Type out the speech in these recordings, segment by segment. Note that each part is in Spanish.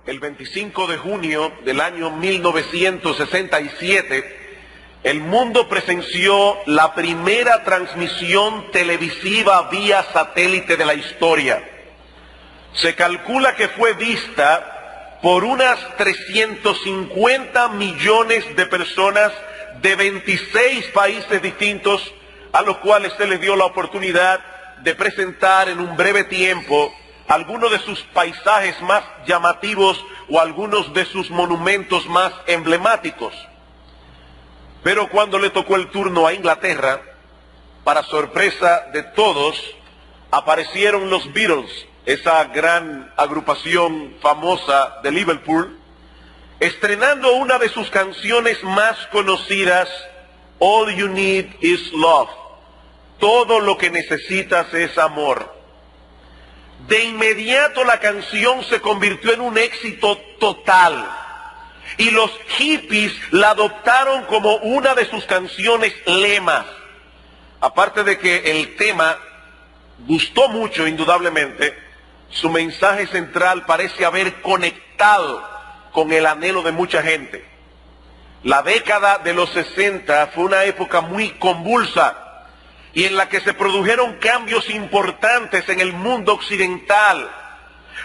El 25 de junio del año 1967, el mundo presenció la primera transmisión televisiva vía satélite de la historia. Se calcula que fue vista por unas 350 millones de personas de 26 países distintos, a los cuales se les dio la oportunidad de presentar en un breve tiempo algunos de sus paisajes más llamativos o algunos de sus monumentos más emblemáticos. Pero cuando le tocó el turno a Inglaterra, para sorpresa de todos, aparecieron los Beatles, esa gran agrupación famosa de Liverpool, estrenando una de sus canciones más conocidas, All You Need Is Love. Todo lo que necesitas es amor. De inmediato la canción se convirtió en un éxito total y los hippies la adoptaron como una de sus canciones lemas. Aparte de que el tema gustó mucho, indudablemente, su mensaje central parece haber conectado con el anhelo de mucha gente. La década de los 60 fue una época muy convulsa y en la que se produjeron cambios importantes en el mundo occidental.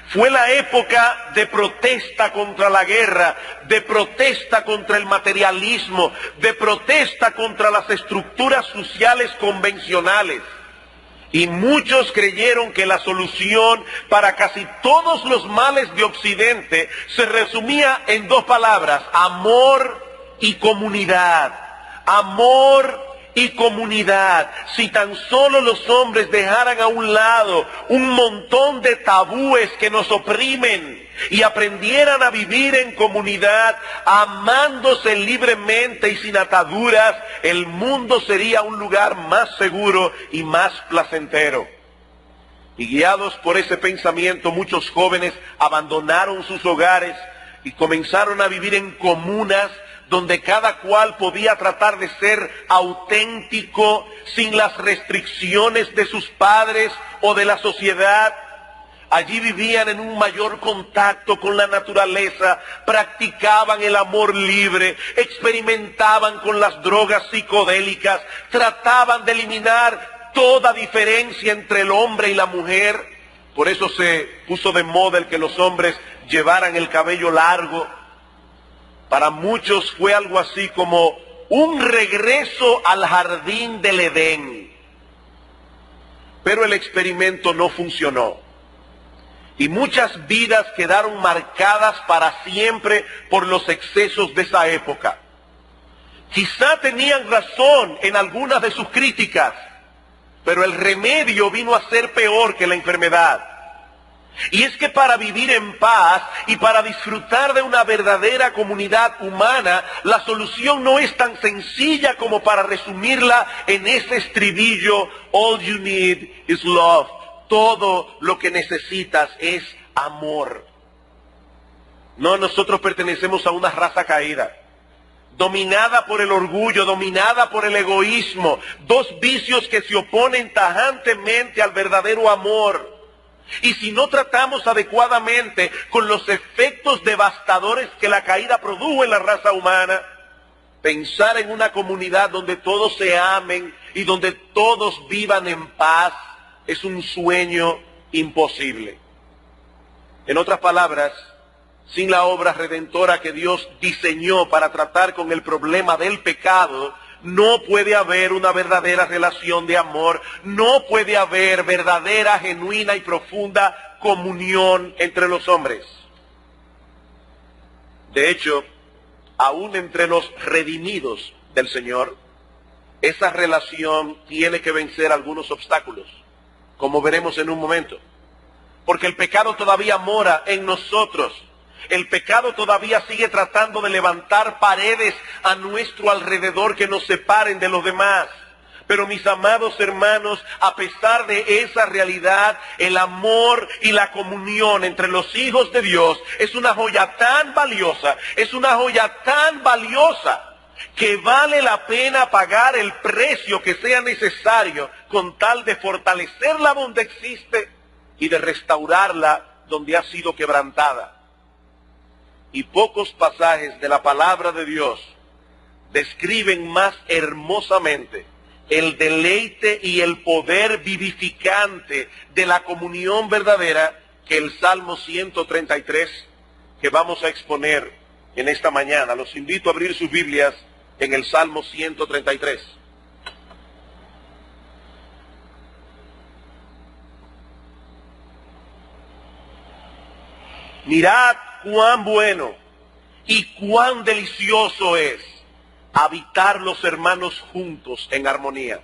Fue la época de protesta contra la guerra, de protesta contra el materialismo, de protesta contra las estructuras sociales convencionales. Y muchos creyeron que la solución para casi todos los males de Occidente se resumía en dos palabras: amor y comunidad. Amor y comunidad. Si tan solo los hombres dejaran a un lado un montón de tabúes que nos oprimen y aprendieran a vivir en comunidad, amándose libremente y sin ataduras, el mundo sería un lugar más seguro y más placentero. Y guiados por ese pensamiento, muchos jóvenes abandonaron sus hogares y comenzaron a vivir en comunas donde cada cual podía tratar de ser auténtico sin las restricciones de sus padres o de la sociedad. Allí vivían en un mayor contacto con la naturaleza, practicaban el amor libre, experimentaban con las drogas psicodélicas, trataban de eliminar toda diferencia entre el hombre y la mujer. Por eso se puso de moda el que los hombres llevaran el cabello largo. Para muchos fue algo así como un regreso al jardín del Edén. Pero el experimento no funcionó. Y muchas vidas quedaron marcadas para siempre por los excesos de esa época. Quizá tenían razón en algunas de sus críticas, pero el remedio vino a ser peor que la enfermedad. Y es que para vivir en paz y para disfrutar de una verdadera comunidad humana, la solución no es tan sencilla como para resumirla en ese estribillo: all you need is love. Todo lo que necesitas es amor. No, nosotros pertenecemos a una raza caída, dominada por el orgullo, dominada por el egoísmo, dos vicios que se oponen tajantemente al verdadero amor. Y si no tratamos adecuadamente con los efectos devastadores que la caída produjo en la raza humana, pensar en una comunidad donde todos se amen y donde todos vivan en paz es un sueño imposible. En otras palabras, sin la obra redentora que Dios diseñó para tratar con el problema del pecado, no puede haber una verdadera relación de amor, no puede haber verdadera, genuina y profunda comunión entre los hombres. De hecho, aún entre los redimidos del Señor, esa relación tiene que vencer algunos obstáculos, como veremos en un momento. Porque el pecado todavía mora en nosotros. El pecado todavía sigue tratando de levantar paredes a nuestro alrededor que nos separen de los demás. Pero mis amados hermanos, a pesar de esa realidad, el amor y la comunión entre los hijos de Dios es una joya tan valiosa, que vale la pena pagar el precio que sea necesario con tal de fortalecerla donde existe y de restaurarla donde ha sido quebrantada. y pocos pasajes de la palabra de Dios describen más hermosamente el deleite y el poder vivificante de la comunión verdadera que el Salmo 133 que vamos a exponer en esta mañana. Los invito a abrir sus Biblias en el Salmo 133. Mirad cuán bueno y cuán delicioso es habitar los hermanos juntos en armonía.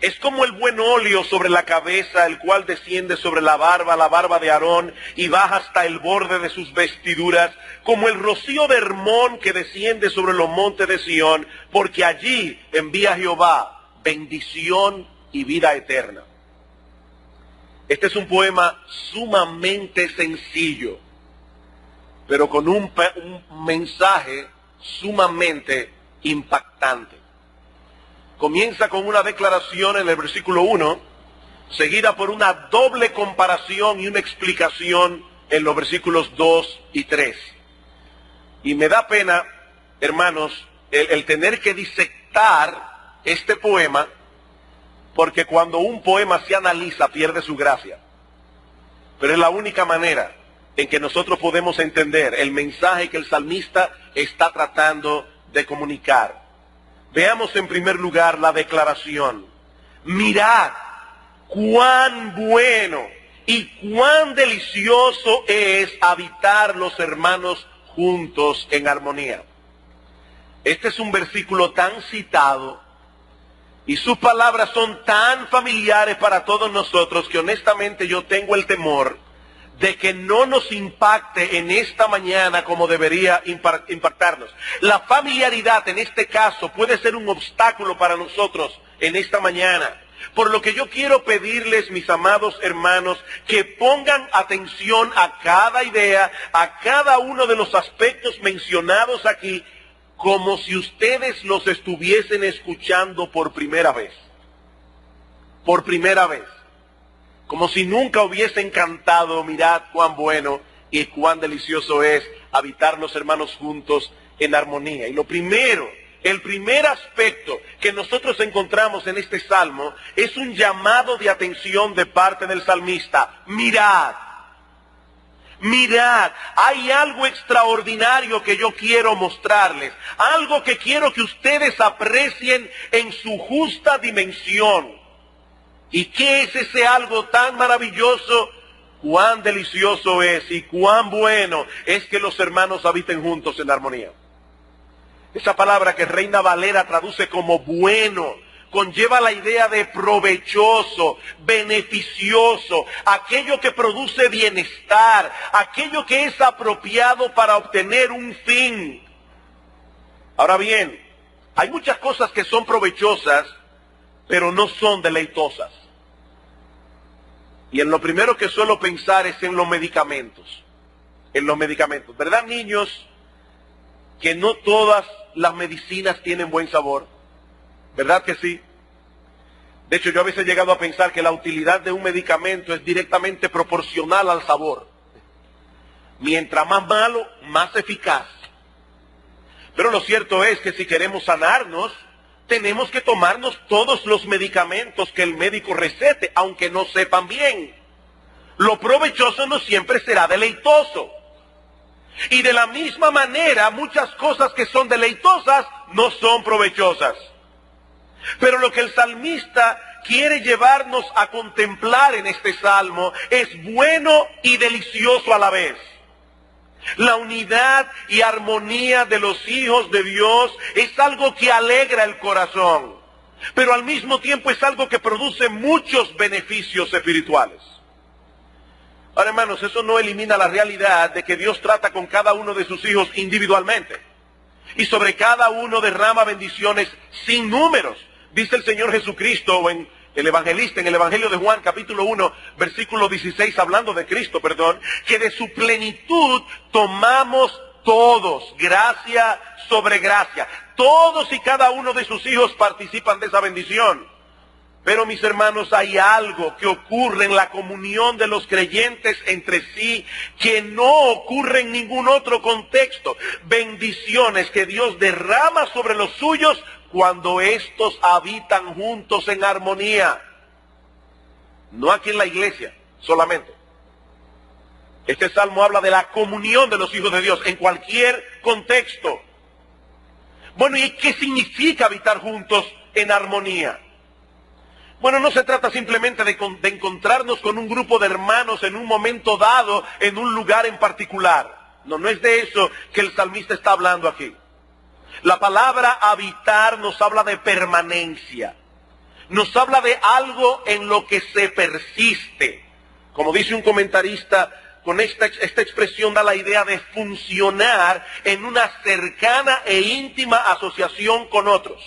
Es como el buen óleo sobre la cabeza, el cual desciende sobre la barba de Aarón, y baja hasta el borde de sus vestiduras, como el rocío de Hermón que desciende sobre los montes de Sión, porque allí envía Jehová bendición y vida eterna. Este es un poema sumamente sencillo, pero con un mensaje sumamente impactante. Comienza con una declaración en el versículo 1, seguida por una doble comparación y una explicación en los versículos 2 y 3. Y me da pena, hermanos, el tener que disectar este poema, porque cuando un poema se analiza pierde su gracia. Pero es la única manera en que nosotros podemos entender el mensaje que el salmista está tratando de comunicar. Veamos en primer lugar la declaración. Mirad cuán bueno y cuán delicioso es habitar los hermanos juntos en armonía. Este es un versículo tan citado y sus palabras son tan familiares para todos nosotros que honestamente yo tengo el temor de que no nos impacte en esta mañana como debería impactarnos. La familiaridad en este caso puede ser un obstáculo para nosotros en esta mañana. Por lo que yo quiero pedirles, mis amados hermanos, que pongan atención a cada idea, a cada uno de los aspectos mencionados aquí, como si ustedes los estuviesen escuchando por primera vez. Por primera vez. Como si nunca hubiesen cantado, mirad cuán bueno y cuán delicioso es habitar los hermanos juntos en armonía. Y el primer aspecto que nosotros encontramos en este salmo es un llamado de atención de parte del salmista. Mirad, mirad, hay algo extraordinario que yo quiero mostrarles, algo que quiero que ustedes aprecien en su justa dimensión. ¿Y qué es ese algo tan maravilloso? Cuán delicioso es y cuán bueno es que los hermanos habiten juntos en armonía. Esa palabra que Reina Valera traduce como bueno, conlleva la idea de provechoso, beneficioso, aquello que produce bienestar, aquello que es apropiado para obtener un fin. Ahora bien, hay muchas cosas que son provechosas, pero no son deleitosas. Y en lo primero que suelo pensar es en los medicamentos. En los medicamentos. ¿Verdad, niños? Que no todas las medicinas tienen buen sabor. ¿Verdad que sí? De hecho, yo a veces he llegado a pensar que la utilidad de un medicamento es directamente proporcional al sabor. Mientras más malo, más eficaz. Pero lo cierto es que si queremos sanarnos, tenemos que tomarnos todos los medicamentos que el médico recete, aunque no sepan bien. Lo provechoso no siempre será deleitoso. Y de la misma manera, muchas cosas que son deleitosas no son provechosas. Pero lo que el salmista quiere llevarnos a contemplar en este salmo es bueno y delicioso a la vez. La unidad y armonía de los hijos de Dios es algo que alegra el corazón, pero al mismo tiempo es algo que produce muchos beneficios espirituales. Ahora, hermanos, eso no elimina la realidad de que Dios trata con cada uno de sus hijos individualmente, y sobre cada uno derrama bendiciones sin números. Dice el Señor Jesucristo en el evangelista, en el Evangelio de Juan, capítulo 1, versículo 16, hablando de Cristo, que de su plenitud tomamos todos, gracia sobre gracia. Todos y cada uno de sus hijos participan de esa bendición. Pero mis hermanos, hay algo que ocurre en la comunión de los creyentes entre sí que no ocurre en ningún otro contexto. Bendiciones que Dios derrama sobre los suyos cuando estos habitan juntos en armonía. No aquí en la iglesia solamente. Este salmo habla de la comunión de los hijos de Dios en cualquier contexto. Bueno, ¿y qué significa habitar juntos en armonía? Bueno, no se trata simplemente de encontrarnos con un grupo de hermanos en un momento dado, en un lugar en particular. No es de eso que el salmista está hablando aquí. La palabra habitar nos habla de permanencia. Nos habla de algo en lo que se persiste. Como dice un comentarista, con esta expresión da la idea de funcionar en una cercana e íntima asociación con otros.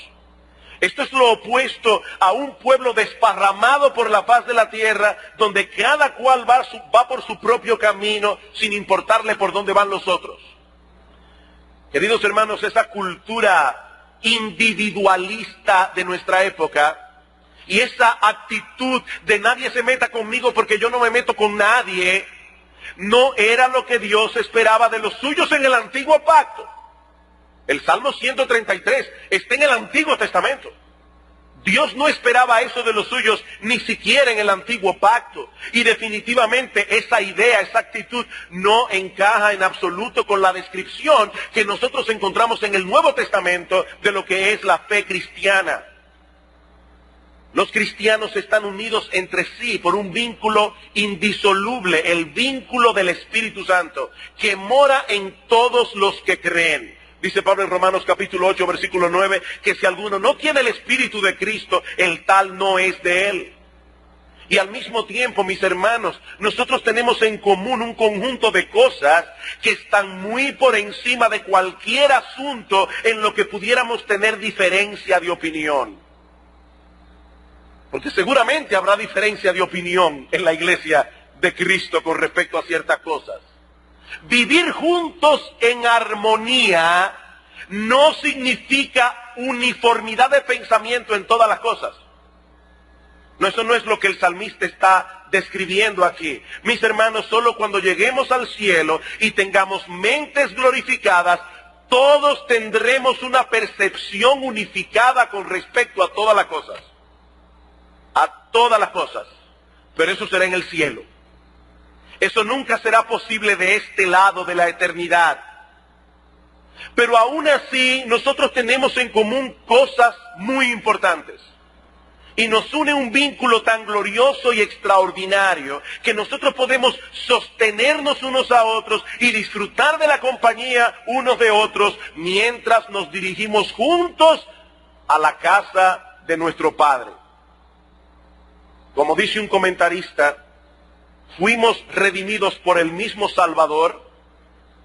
Esto es lo opuesto a un pueblo desparramado por la faz de la tierra, donde cada cual va por su propio camino, sin importarle por dónde van los otros. Queridos hermanos, esa cultura individualista de nuestra época, y esa actitud de nadie se meta conmigo porque yo no me meto con nadie, no era lo que Dios esperaba de los suyos en el antiguo pacto. El Salmo 133 está en el Antiguo Testamento. Dios no esperaba eso de los suyos ni siquiera en el antiguo pacto. Y definitivamente esa idea, esa actitud no encaja en absoluto con la descripción que nosotros encontramos en el Nuevo Testamento de lo que es la fe cristiana. Los cristianos están unidos entre sí por un vínculo indisoluble, el vínculo del Espíritu Santo, que mora en todos los que creen. Dice Pablo en Romanos capítulo 8, versículo 9, que si alguno no tiene el Espíritu de Cristo, el tal no es de él. Y al mismo tiempo, mis hermanos, nosotros tenemos en común un conjunto de cosas que están muy por encima de cualquier asunto en lo que pudiéramos tener diferencia de opinión. Porque seguramente habrá diferencia de opinión en la iglesia de Cristo con respecto a ciertas cosas. Vivir juntos en armonía no significa uniformidad de pensamiento en todas las cosas. No, eso no es lo que el salmista está describiendo aquí. Mis hermanos, solo cuando lleguemos al cielo y tengamos mentes glorificadas, todos tendremos una percepción unificada con respecto a todas las cosas. A todas las cosas. Pero eso será en el cielo. Eso nunca será posible de este lado de la eternidad. Pero aún así, nosotros tenemos en común cosas muy importantes. Y nos une un vínculo tan glorioso y extraordinario que nosotros podemos sostenernos unos a otros y disfrutar de la compañía unos de otros mientras nos dirigimos juntos a la casa de nuestro Padre. Como dice un comentarista, fuimos redimidos por el mismo Salvador,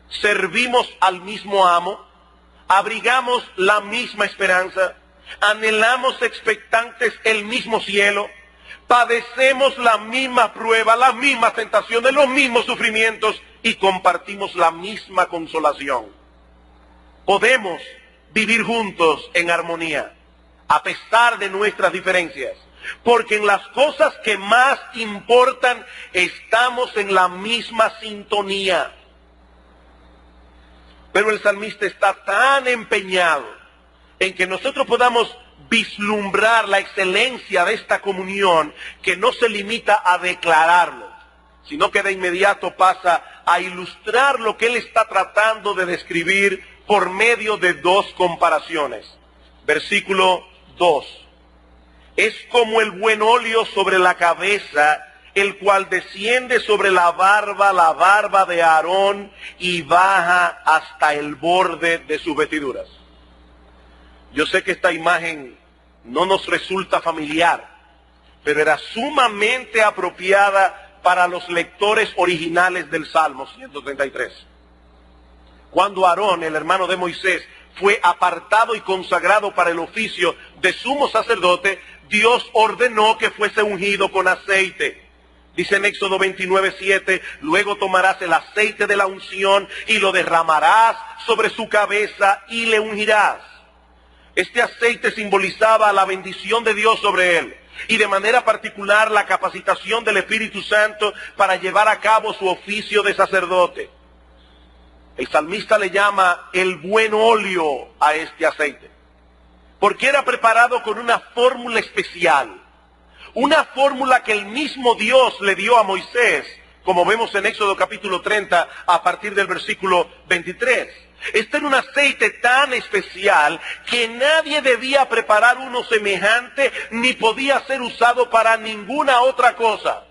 servimos al mismo amo, abrigamos la misma esperanza, anhelamos expectantes el mismo cielo, padecemos la misma prueba, las mismas tentaciones, los mismos sufrimientos y compartimos la misma consolación. Podemos vivir juntos en armonía, a pesar de nuestras diferencias. Porque en las cosas que más importan estamos en la misma sintonía. Pero el salmista está tan empeñado en que nosotros podamos vislumbrar la excelencia de esta comunión que no se limita a declararlo, sino que de inmediato pasa a ilustrar lo que él está tratando de describir por medio de dos comparaciones. Versículo 2. Es como el buen óleo sobre la cabeza, el cual desciende sobre la barba de Aarón, y baja hasta el borde de sus vestiduras. Yo sé que esta imagen no nos resulta familiar, pero era sumamente apropiada para los lectores originales del Salmo 133. Cuando Aarón, el hermano de Moisés, fue apartado y consagrado para el oficio de sumo sacerdote, Dios ordenó que fuese ungido con aceite. Dice en Éxodo 29:7, luego tomarás el aceite de la unción y lo derramarás sobre su cabeza y le ungirás. Este aceite simbolizaba la bendición de Dios sobre él. y de manera particular la capacitación del Espíritu Santo para llevar a cabo su oficio de sacerdote. El salmista le llama el buen óleo a este aceite, porque era preparado con una fórmula especial, una fórmula que el mismo Dios le dio a Moisés, como vemos en Éxodo capítulo 30 a partir del versículo 23. Este era un aceite tan especial que nadie debía preparar uno semejante ni podía ser usado para ninguna otra cosa.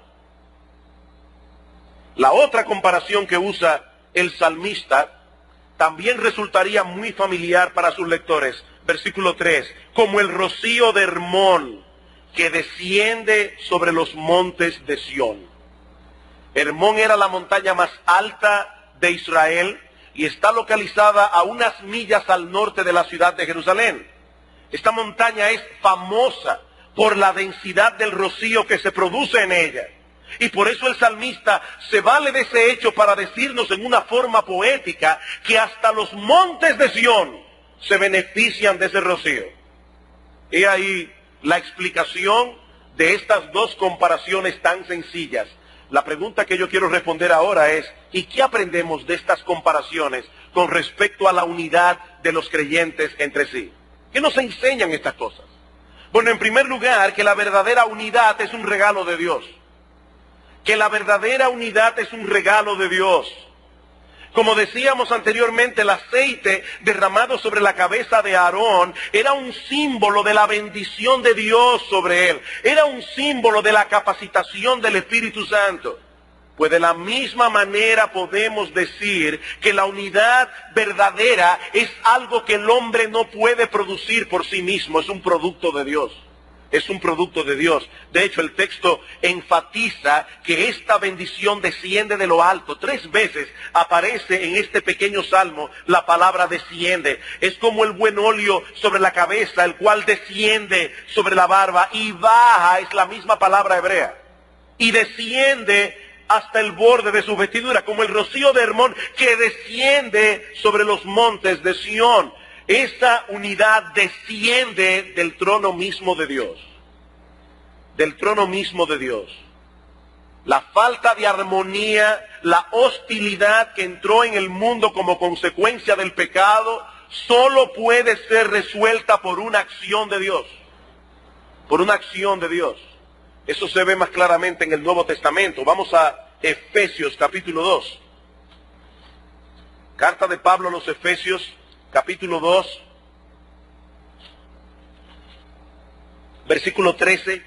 La otra comparación que usa el salmista también resultaría muy familiar para sus lectores. Versículo 3, como el rocío de Hermón que desciende sobre los montes de Sión. Hermón era la montaña más alta de Israel y está localizada a unas millas al norte de la ciudad de Jerusalén. Esta montaña es famosa por la densidad del rocío que se produce en ella. Y por eso el salmista se vale de ese hecho para decirnos en una forma poética que hasta los montes de Sión se benefician de ese rocío. He ahí la explicación de estas dos comparaciones tan sencillas. La pregunta que yo quiero responder ahora es, ¿y qué aprendemos de estas comparaciones con respecto a la unidad de los creyentes entre sí? ¿Qué nos enseñan estas cosas? Bueno, en primer lugar, que la verdadera unidad es un regalo de Dios. Que la verdadera unidad es un regalo de Dios. Como decíamos anteriormente, el aceite derramado sobre la cabeza de Aarón era un símbolo de la bendición de Dios sobre él. Era un símbolo de la capacitación del Espíritu Santo. Pues de la misma manera podemos decir que la unidad verdadera es algo que el hombre no puede producir por sí mismo, es un producto de Dios. Es un producto de Dios. De hecho, el texto enfatiza que esta bendición desciende de lo alto. 3 veces aparece en este pequeño salmo la palabra desciende. Es como el buen óleo sobre la cabeza, el cual desciende sobre la barba y baja, es la misma palabra hebrea. Y desciende hasta el borde de su vestidura, como el rocío de Hermón que desciende sobre los montes de Sión. Esa unidad desciende del trono mismo de Dios. Del trono mismo de Dios. La falta de armonía, la hostilidad que entró en el mundo como consecuencia del pecado, solo puede ser resuelta por una acción de Dios. Por una acción de Dios. Eso se ve más claramente en el Nuevo Testamento. Vamos a Efesios capítulo 2. Carta de Pablo a los Efesios capítulo 2, versículo 13,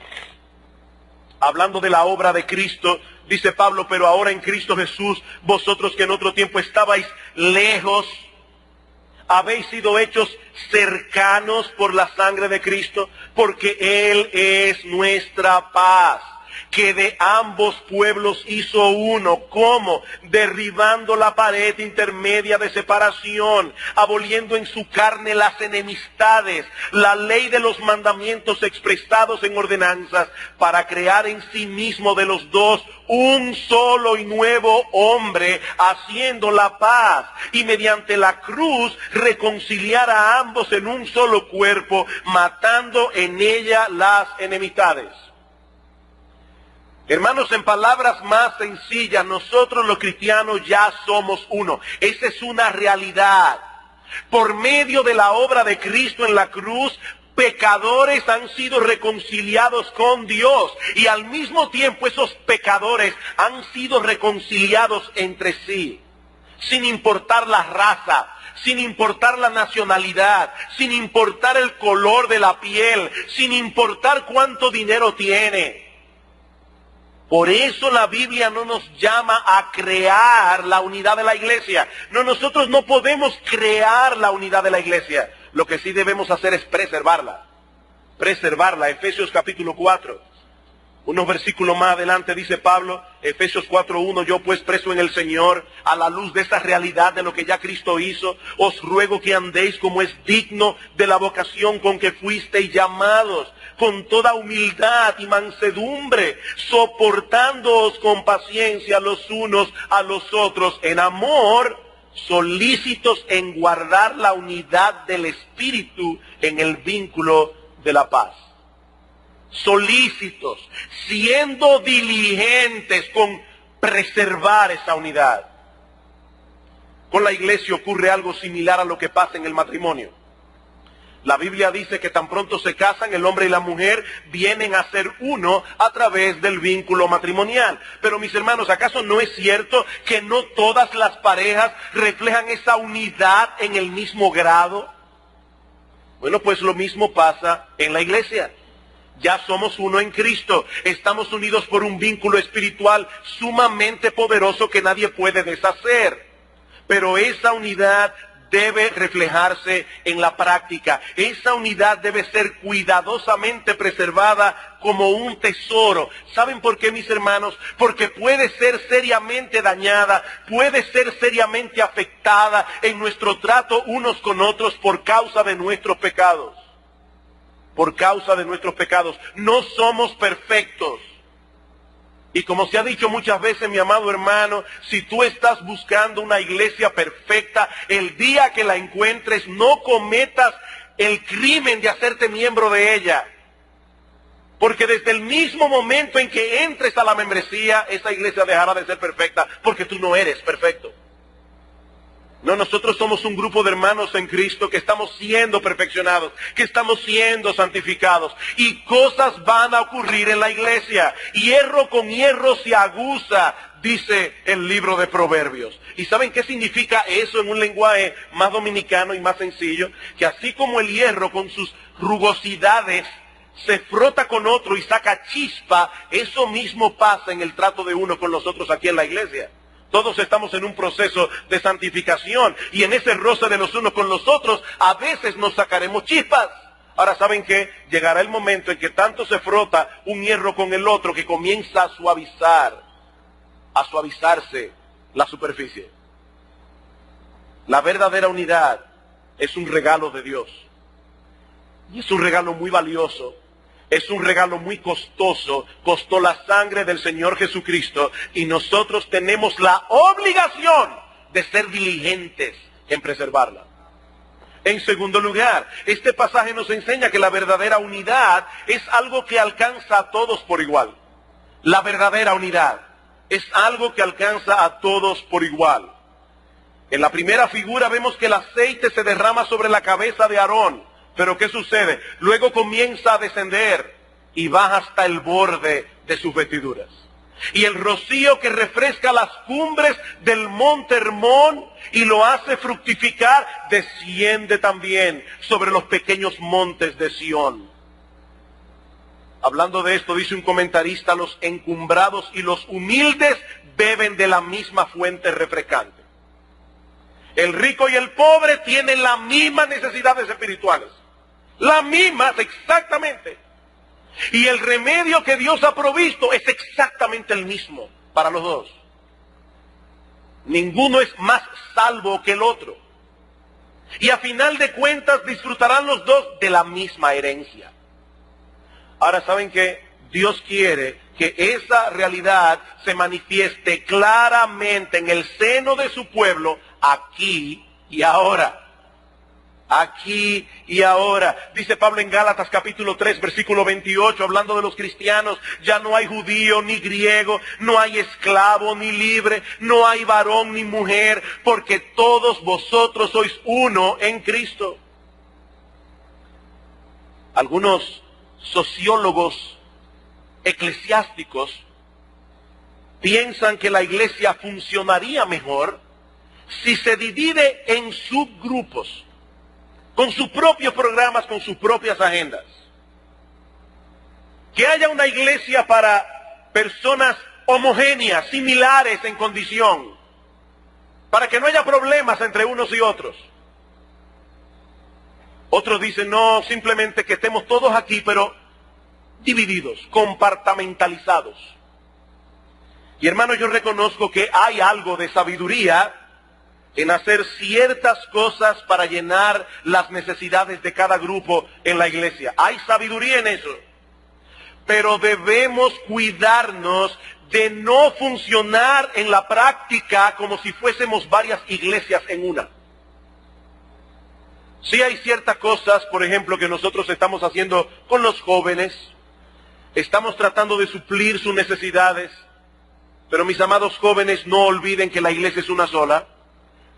hablando de la obra de Cristo, dice Pablo, pero ahora en Cristo Jesús, vosotros que en otro tiempo estabais lejos, habéis sido hechos cercanos por la sangre de Cristo, porque Él es nuestra paz, que de ambos pueblos hizo uno. ¿Cómo? Derribando la pared intermedia de separación, aboliendo en su carne las enemistades, la ley de los mandamientos expresados en ordenanzas, para crear en sí mismo de los dos un solo y nuevo hombre, haciendo la paz, y mediante la cruz reconciliar a ambos en un solo cuerpo, matando en ella las enemistades. Hermanos, en palabras más sencillas, nosotros los cristianos ya somos uno. Esa es una realidad. Por medio de la obra de Cristo en la cruz, pecadores han sido reconciliados con Dios. Y al mismo tiempo esos pecadores han sido reconciliados entre sí. Sin importar la raza, sin importar la nacionalidad, sin importar el color de la piel, sin importar cuánto dinero tiene. Por eso la Biblia no nos llama a crear la unidad de la iglesia. No, nosotros no podemos crear la unidad de la iglesia. Lo que sí debemos hacer es preservarla. Preservarla. Efesios capítulo 4. Unos versículos más adelante dice Pablo, Efesios 4:1, yo pues preso en el Señor, a la luz de esta realidad de lo que ya Cristo hizo, os ruego que andéis como es digno de la vocación con que fuisteis llamados, con toda humildad y mansedumbre, soportándoos con paciencia los unos a los otros en amor, solícitos en guardar la unidad del Espíritu en el vínculo de la paz. solícitos, siendo diligentes con preservar esa unidad. Con la iglesia ocurre algo similar a lo que pasa en el matrimonio. La Biblia dice que tan pronto se casan, el hombre y la mujer vienen a ser uno a través del vínculo matrimonial. Pero mis hermanos, ¿acaso no es cierto que no todas las parejas reflejan esa unidad en el mismo grado? Bueno, pues lo mismo pasa en la iglesia. Ya somos uno en Cristo. Estamos unidos por un vínculo espiritual sumamente poderoso que nadie puede deshacer. Pero esa unidad debe reflejarse en la práctica. Esa unidad debe ser cuidadosamente preservada como un tesoro. ¿Saben por qué, mis hermanos? Porque puede ser seriamente dañada, puede ser seriamente afectada en nuestro trato unos con otros por causa de nuestros pecados. Por causa de nuestros pecados. No somos perfectos. Y como se ha dicho muchas veces, mi amado hermano, si tú estás buscando una iglesia perfecta, el día que la encuentres, no cometas el crimen de hacerte miembro de ella. Porque desde el mismo momento en que entres a la membresía, esa iglesia dejará de ser perfecta, porque tú no eres perfecto. No, nosotros somos un grupo de hermanos en Cristo que estamos siendo perfeccionados, que estamos siendo santificados. Y cosas van a ocurrir en la iglesia. Hierro con hierro se aguza, dice el libro de Proverbios. ¿Y saben qué significa eso en un lenguaje más dominicano y más sencillo? Que así como el hierro con sus rugosidades se frota con otro y saca chispa, eso mismo pasa en el trato de uno con los otros aquí en la iglesia. Todos estamos en un proceso de santificación y en ese roce de los unos con los otros a veces nos sacaremos chispas. Ahora, ¿saben qué? Llegará el momento en que tanto se frota un hierro con el otro que comienza a suavizarse la superficie. La verdadera unidad es un regalo de Dios. Y es un regalo muy valioso. Es un regalo muy costoso, costó la sangre del Señor Jesucristo y nosotros tenemos la obligación de ser diligentes en preservarla. En segundo lugar, este pasaje nos enseña que la verdadera unidad es algo que alcanza a todos por igual. La verdadera unidad es algo que alcanza a todos por igual. En la primera figura vemos que el aceite se derrama sobre la cabeza de Aarón. Pero ¿qué sucede? Luego comienza a descender y baja hasta el borde de sus vestiduras. Y el rocío que refresca las cumbres del monte Hermón y lo hace fructificar, desciende también sobre los pequeños montes de Sión. Hablando de esto, dice un comentarista, los encumbrados y los humildes beben de la misma fuente refrescante. El rico y el pobre tienen las mismas necesidades espirituales. Las mismas, exactamente. Y el remedio que Dios ha provisto es exactamente el mismo para los dos. Ninguno es más salvo que el otro. Y a final de cuentas disfrutarán los dos de la misma herencia. Ahora, ¿saben qué? Dios quiere que esa realidad se manifieste claramente en el seno de su pueblo aquí y ahora. Aquí y ahora. Dice Pablo en Gálatas capítulo 3, versículo 28, hablando de los cristianos, ya no hay judío ni griego, no hay esclavo ni libre, no hay varón ni mujer, porque todos vosotros sois uno en Cristo. Algunos sociólogos eclesiásticos piensan que la iglesia funcionaría mejor si se divide en subgrupos, con sus propios programas, con sus propias agendas. Que haya una iglesia para personas homogéneas, similares en condición, para que no haya problemas entre unos y otros. Otros dicen, no, simplemente que estemos todos aquí, pero divididos, compartamentalizados. Y hermano, yo reconozco que hay algo de sabiduría en hacer ciertas cosas para llenar las necesidades de cada grupo en la iglesia. Hay sabiduría en eso. Pero debemos cuidarnos de no funcionar en la práctica como si fuésemos varias iglesias en una. Sí hay ciertas cosas, por ejemplo, que nosotros estamos haciendo con los jóvenes, Estamos tratando de suplir sus necesidades. Pero mis amados jóvenes, no olviden que la iglesia es una sola,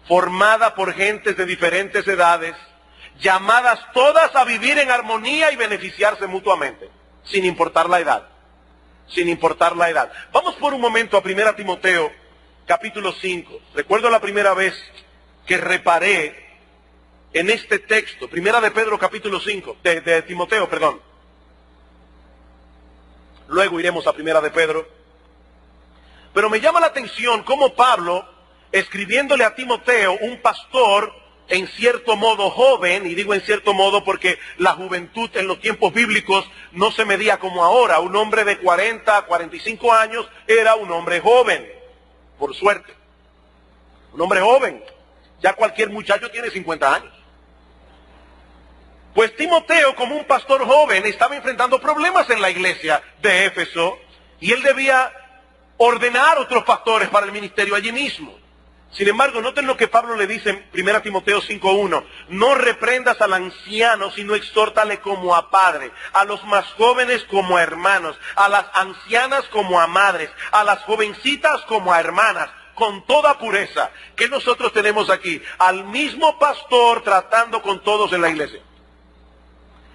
formada por gentes de diferentes edades, llamadas todas a vivir en armonía y beneficiarse mutuamente, sin importar la edad. Sin importar la edad. Vamos por un momento a 1 Timoteo, capítulo 5. Recuerdo la primera vez que reparé en este texto, 1 de Pedro, capítulo 5, de Timoteo, perdón. Luego iremos a 1 de Pedro. Pero me llama la atención cómo Pablo, escribiéndole a Timoteo, un pastor en cierto modo joven, y digo en cierto modo porque la juventud en los tiempos bíblicos no se medía como ahora. Un hombre de 40 a 45 años era un hombre joven, por suerte. Un hombre joven. Ya cualquier muchacho tiene 50 años. Pues Timoteo, como un pastor joven, estaba enfrentando problemas en la iglesia de Éfeso, y él debía ordenar otros pastores para el ministerio allí mismo. Sin embargo, noten lo que Pablo le dice en 1 Timoteo 5:1. No reprendas al anciano, sino exhórtale como a padre, a los más jóvenes como a hermanos, a las ancianas como a madres, a las jovencitas como a hermanas, con toda pureza. ¿Qué nosotros tenemos aquí? Al mismo pastor tratando con todos en la iglesia.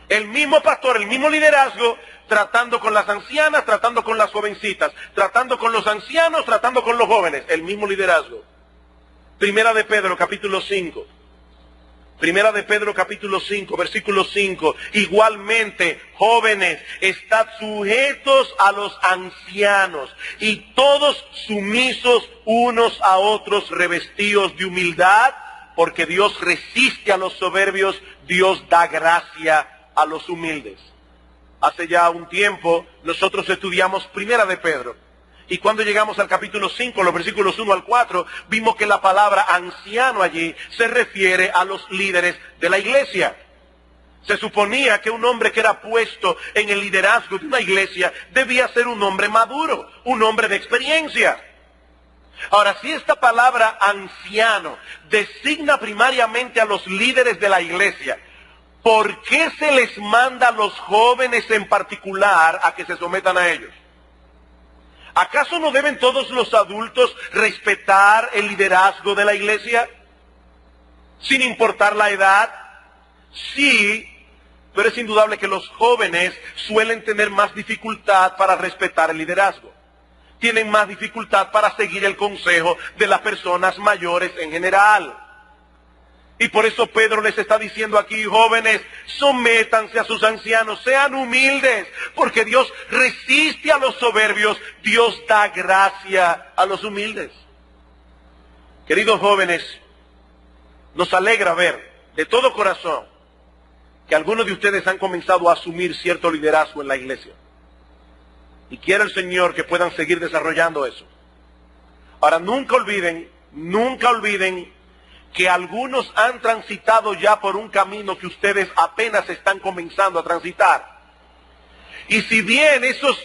El mismo pastor, el mismo liderazgo, tratando con las ancianas, tratando con las jovencitas, tratando con los ancianos, tratando con los jóvenes. El mismo liderazgo. 1 de Pedro, capítulo 5. 1 de Pedro, capítulo 5, versículo 5. Igualmente, jóvenes, estad sujetos a los ancianos, y todos sumisos unos a otros, revestidos de humildad, porque Dios resiste a los soberbios, Dios da gracia a los humildes. Hace ya un tiempo nosotros estudiamos 1 de Pedro, y cuando llegamos al capítulo 5, los versículos 1 al 4, vimos que la palabra anciano allí se refiere a los líderes de la iglesia. Se suponía que un hombre que era puesto en el liderazgo de una iglesia debía ser un hombre maduro, un hombre de experiencia. Ahora, si esta palabra anciano designa primariamente a los líderes de la iglesia, ¿por qué se les manda a los jóvenes en particular a que se sometan a ellos? ¿Acaso no deben todos los adultos respetar el liderazgo de la iglesia? Sin importar la edad. Sí, pero es indudable que los jóvenes suelen tener más dificultad para respetar el liderazgo. Tienen más dificultad para seguir el consejo de las personas mayores en general. Y por eso Pedro les está diciendo aquí, jóvenes, sométanse a sus ancianos, sean humildes, porque Dios resiste a los soberbios, Dios da gracia a los humildes. Queridos jóvenes, nos alegra ver de todo corazón que algunos de ustedes han comenzado a asumir cierto liderazgo en la iglesia. Y quiere el Señor que puedan seguir desarrollando eso. Ahora, nunca olviden que algunos han transitado ya por un camino que ustedes apenas están comenzando a transitar. Y si bien esos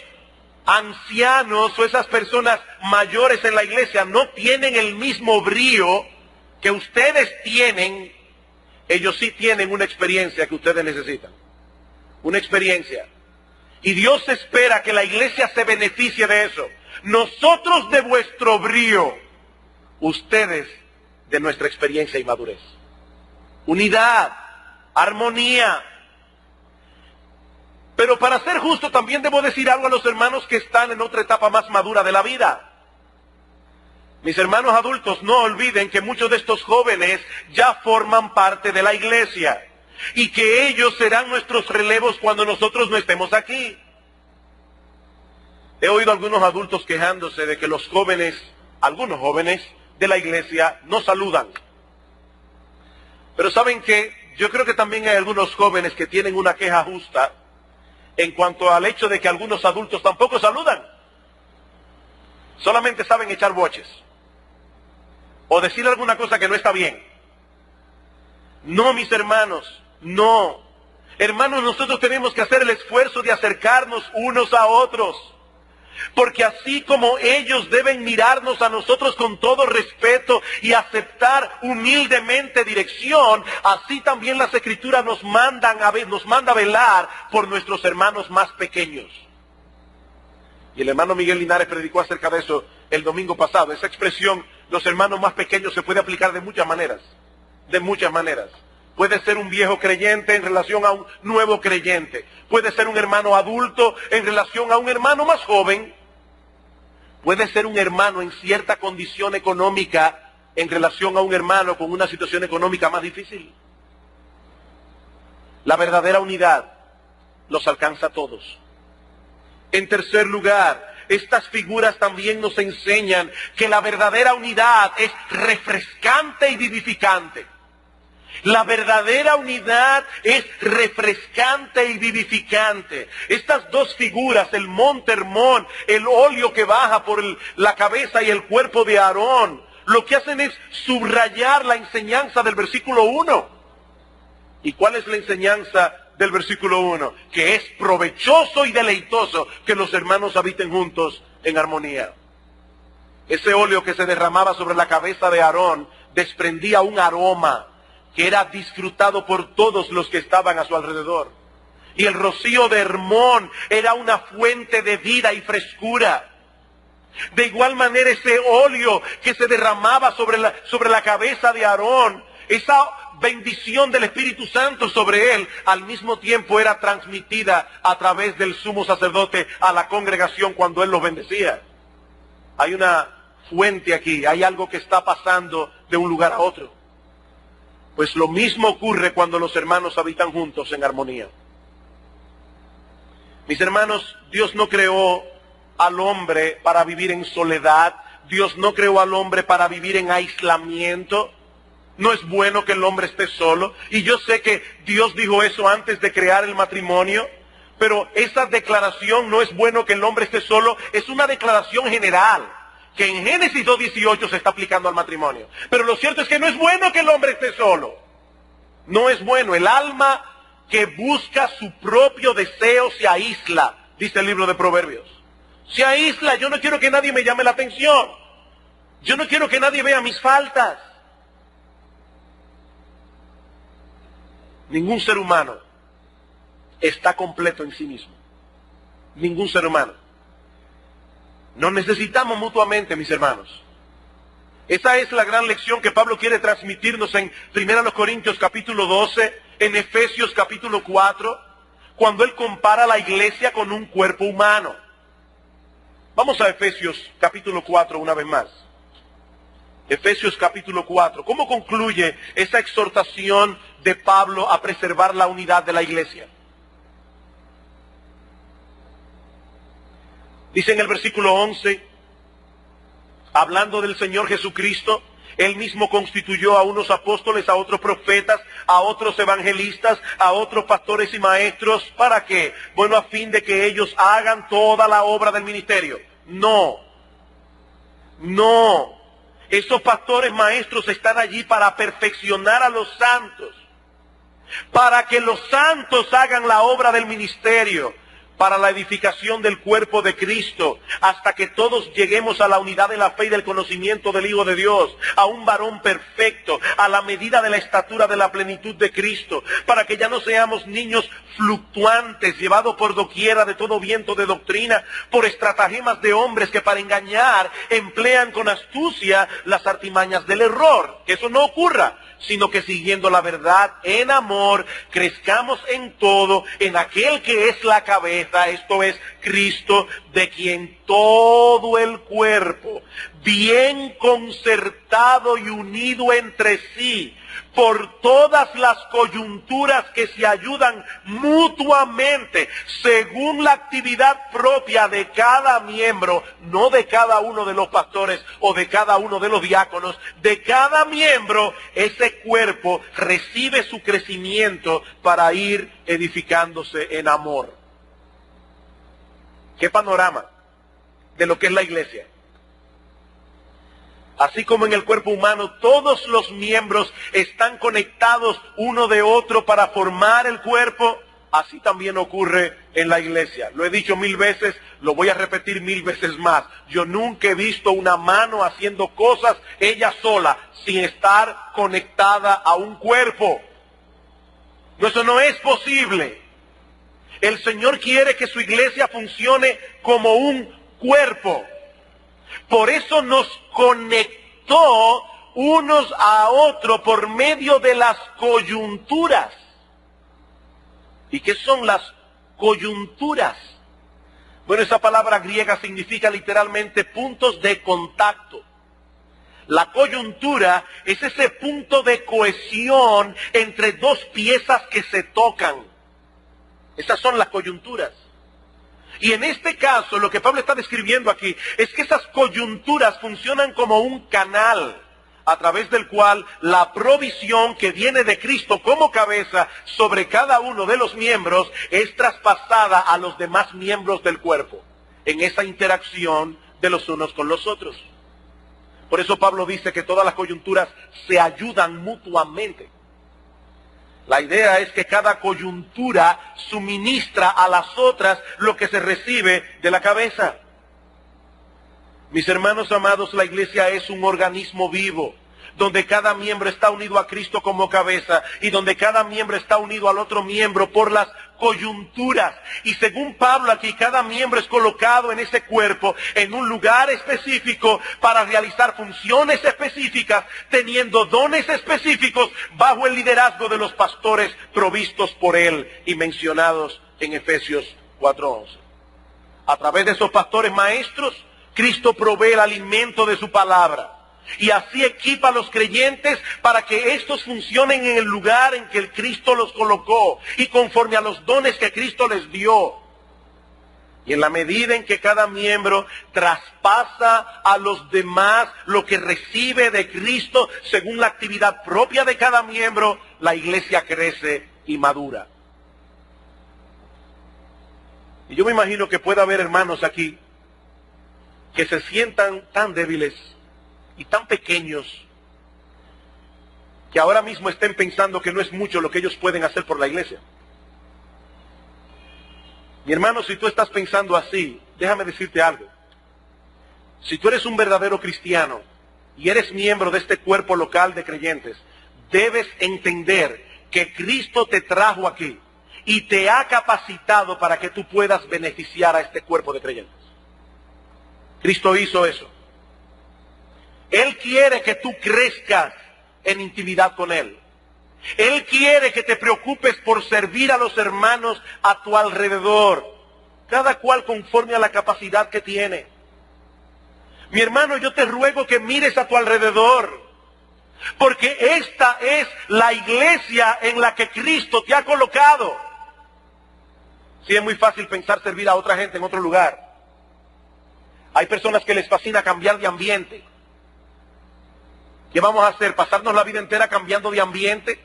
ancianos o esas personas mayores en la iglesia no tienen el mismo brío que ustedes tienen, ellos sí tienen una experiencia que ustedes necesitan. Una experiencia. Y Dios espera que la iglesia se beneficie de eso. Nosotros de vuestro brío, ustedes de nuestra experiencia y madurez. Unidad, armonía. Pero para ser justo también debo decir algo a los hermanos que están en otra etapa más madura de la vida. Mis hermanos adultos, no olviden que muchos de estos jóvenes ya forman parte de la iglesia y que ellos serán nuestros relevos cuando nosotros no estemos aquí. He oído a algunos adultos quejándose de que los jóvenes, algunos jóvenes de la iglesia, no saludan. Pero ¿saben qué? Yo creo que también hay algunos jóvenes que tienen una queja justa en cuanto al hecho de que algunos adultos tampoco saludan. Solamente saben echar boches o decir alguna cosa que no está bien. No, mis hermanos, no. Hermanos, nosotros tenemos que hacer el esfuerzo de acercarnos unos a otros. Porque así como ellos deben mirarnos a nosotros con todo respeto y aceptar humildemente dirección, así también las Escrituras nos manda a velar por nuestros hermanos más pequeños. Y el hermano Miguel Linares predicó acerca de eso el domingo pasado. Esa expresión, los hermanos más pequeños, se puede aplicar de muchas maneras. De muchas maneras. Puede ser un viejo creyente en relación a un nuevo creyente. Puede ser un hermano adulto en relación a un hermano más joven. Puede ser un hermano en cierta condición económica en relación a un hermano con una situación económica más difícil. La verdadera unidad los alcanza a todos. En tercer lugar, estas figuras también nos enseñan que la verdadera unidad es refrescante y vivificante. La verdadera unidad es refrescante y vivificante. Estas dos figuras, el monte Hermón, el óleo que baja por la cabeza y el cuerpo de Aarón, lo que hacen es subrayar la enseñanza del versículo 1. ¿Y cuál es la enseñanza del versículo 1? Que es provechoso y deleitoso que los hermanos habiten juntos en armonía. Ese óleo que se derramaba sobre la cabeza de Aarón desprendía un aroma que era disfrutado por todos los que estaban a su alrededor. Y el rocío de Hermón era una fuente de vida y frescura. De igual manera, ese óleo que se derramaba sobre la cabeza de Aarón, esa bendición del Espíritu Santo sobre él, al mismo tiempo era transmitida a través del sumo sacerdote a la congregación cuando él los bendecía. Hay una fuente aquí, hay algo que está pasando de un lugar a otro. Pues lo mismo ocurre cuando los hermanos habitan juntos en armonía. Mis hermanos, Dios no creó al hombre para vivir en soledad. Dios no creó al hombre para vivir en aislamiento. No es bueno que el hombre esté solo. Y yo sé que Dios dijo eso antes de crear el matrimonio. Pero esa declaración, no es bueno que el hombre esté solo, es una declaración general, que en Génesis 2:18 se está aplicando al matrimonio. Pero lo cierto es que no es bueno que el hombre esté solo. No es bueno. El alma que busca su propio deseo se aísla, dice el libro de Proverbios. Se aísla. Yo no quiero que nadie me llame la atención. Yo no quiero que nadie vea mis faltas. Ningún ser humano está completo en sí mismo. Ningún ser humano. Nos necesitamos mutuamente, mis hermanos. Esa es la gran lección que Pablo quiere transmitirnos en 1 Corintios capítulo 12, en Efesios capítulo 4, cuando él compara la iglesia con un cuerpo humano. Vamos a Efesios capítulo 4 una vez más. Efesios capítulo 4. ¿Cómo concluye esa exhortación de Pablo a preservar la unidad de la iglesia? Dice en el versículo 11, hablando del Señor Jesucristo, Él mismo constituyó a unos apóstoles, a otros profetas, a otros evangelistas, a otros pastores y maestros. ¿Para qué? Bueno, a fin de que ellos hagan toda la obra del ministerio. No. Esos pastores maestros están allí para perfeccionar a los santos. Para que los santos hagan la obra del ministerio. Para la edificación del cuerpo de Cristo, hasta que todos lleguemos a la unidad de la fe y del conocimiento del Hijo de Dios, a un varón perfecto, a la medida de la estatura de la plenitud de Cristo, para que ya no seamos niños fluctuantes, llevados por doquiera de todo viento de doctrina, por estratagemas de hombres que para engañar emplean con astucia las artimañas del error. Que eso no ocurra, sino que siguiendo la verdad en amor, crezcamos en todo, en aquel que es la cabeza, esto es Cristo, de quien todo el cuerpo, bien concertado y unido entre sí, por todas las coyunturas que se ayudan mutuamente, según la actividad propia de cada miembro, no de cada uno de los pastores o de cada uno de los diáconos, de cada miembro, ese cuerpo recibe su crecimiento para ir edificándose en amor. ¿Qué panorama de lo que es la iglesia? Así como en el cuerpo humano todos los miembros están conectados uno de otro para formar el cuerpo, así también ocurre en la iglesia. Lo he dicho 1000 veces, lo voy a repetir 1000 veces más. Yo nunca he visto una mano haciendo cosas ella sola, sin estar conectada a un cuerpo. Eso no es posible. El Señor quiere que su iglesia funcione como un cuerpo. Por eso nos conectó unos a otros por medio de las coyunturas. ¿Y qué son las coyunturas? Bueno, esa palabra griega significa literalmente puntos de contacto. La coyuntura es ese punto de cohesión entre dos piezas que se tocan. Esas son las coyunturas. Y en este caso, lo que Pablo está describiendo aquí es que esas coyunturas funcionan como un canal a través del cual la provisión que viene de Cristo como cabeza sobre cada uno de los miembros es traspasada a los demás miembros del cuerpo, en esa interacción de los unos con los otros. Por eso Pablo dice que todas las coyunturas se ayudan mutuamente. La idea es que cada coyuntura suministra a las otras lo que se recibe de la cabeza. Mis hermanos amados, la iglesia es un organismo vivo, donde cada miembro está unido a Cristo como cabeza y donde cada miembro está unido al otro miembro por las coyunturas. Y según Pablo aquí, cada miembro es colocado en ese cuerpo, en un lugar específico para realizar funciones específicas, teniendo dones específicos bajo el liderazgo de los pastores provistos por él y mencionados en Efesios 4:11. A través de esos pastores maestros, Cristo provee el alimento de su palabra. Y así equipa a los creyentes para que estos funcionen en el lugar en que el Cristo los colocó y conforme a los dones que Cristo les dio. Y en la medida en que cada miembro traspasa a los demás lo que recibe de Cristo según la actividad propia de cada miembro, la iglesia crece y madura. Y yo me imagino que puede haber hermanos aquí que se sientan tan débiles y tan pequeños que ahora mismo estén pensando que no es mucho lo que ellos pueden hacer por la iglesia. Mi hermano, si tú estás pensando así, déjame decirte algo. Si tú eres un verdadero cristiano y eres miembro de este cuerpo local de creyentes, debes entender que Cristo te trajo aquí y te ha capacitado para que tú puedas beneficiar a este cuerpo de creyentes. Cristo hizo eso. Él quiere que tú crezcas en intimidad con Él. Él quiere que te preocupes por servir a los hermanos a tu alrededor, cada cual conforme a la capacidad que tiene. Mi hermano, yo te ruego que mires a tu alrededor, porque esta es la iglesia en la que Cristo te ha colocado. Sí, es muy fácil pensar servir a otra gente en otro lugar. Hay personas que les fascina cambiar de ambiente. ¿Qué vamos a hacer? ¿Pasarnos la vida entera cambiando de ambiente?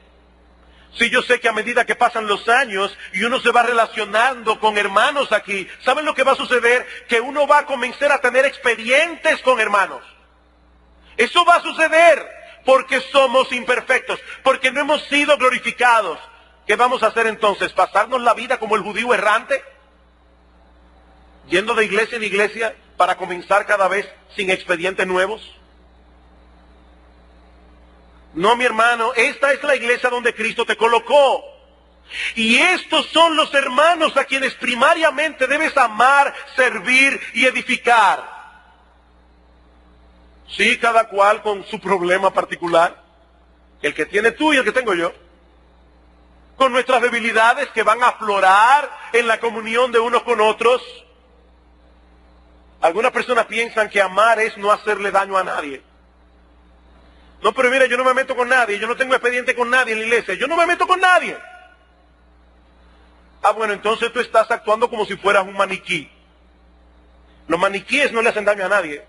Sí, yo sé que a medida que pasan los años y uno se va relacionando con hermanos aquí, ¿saben lo que va a suceder? Que uno va a comenzar a tener expedientes con hermanos. Eso va a suceder porque somos imperfectos, porque no hemos sido glorificados. ¿Qué vamos a hacer entonces? ¿Pasarnos la vida como el judío errante? Yendo de iglesia en iglesia para comenzar cada vez sin expedientes nuevos. No, mi hermano, esta es la iglesia donde Cristo te colocó. Y estos son los hermanos a quienes primariamente debes amar, servir y edificar. Sí, cada cual con su problema particular. El que tiene tú y el que tengo yo. Con nuestras debilidades que van a aflorar en la comunión de unos con otros. Algunas personas piensan que amar es no hacerle daño a nadie. No, pero mira, yo no me meto con nadie, yo no tengo expediente con nadie en la iglesia, yo no me meto con nadie. Ah, bueno, entonces tú estás actuando como si fueras un maniquí. Los maniquíes no le hacen daño a nadie,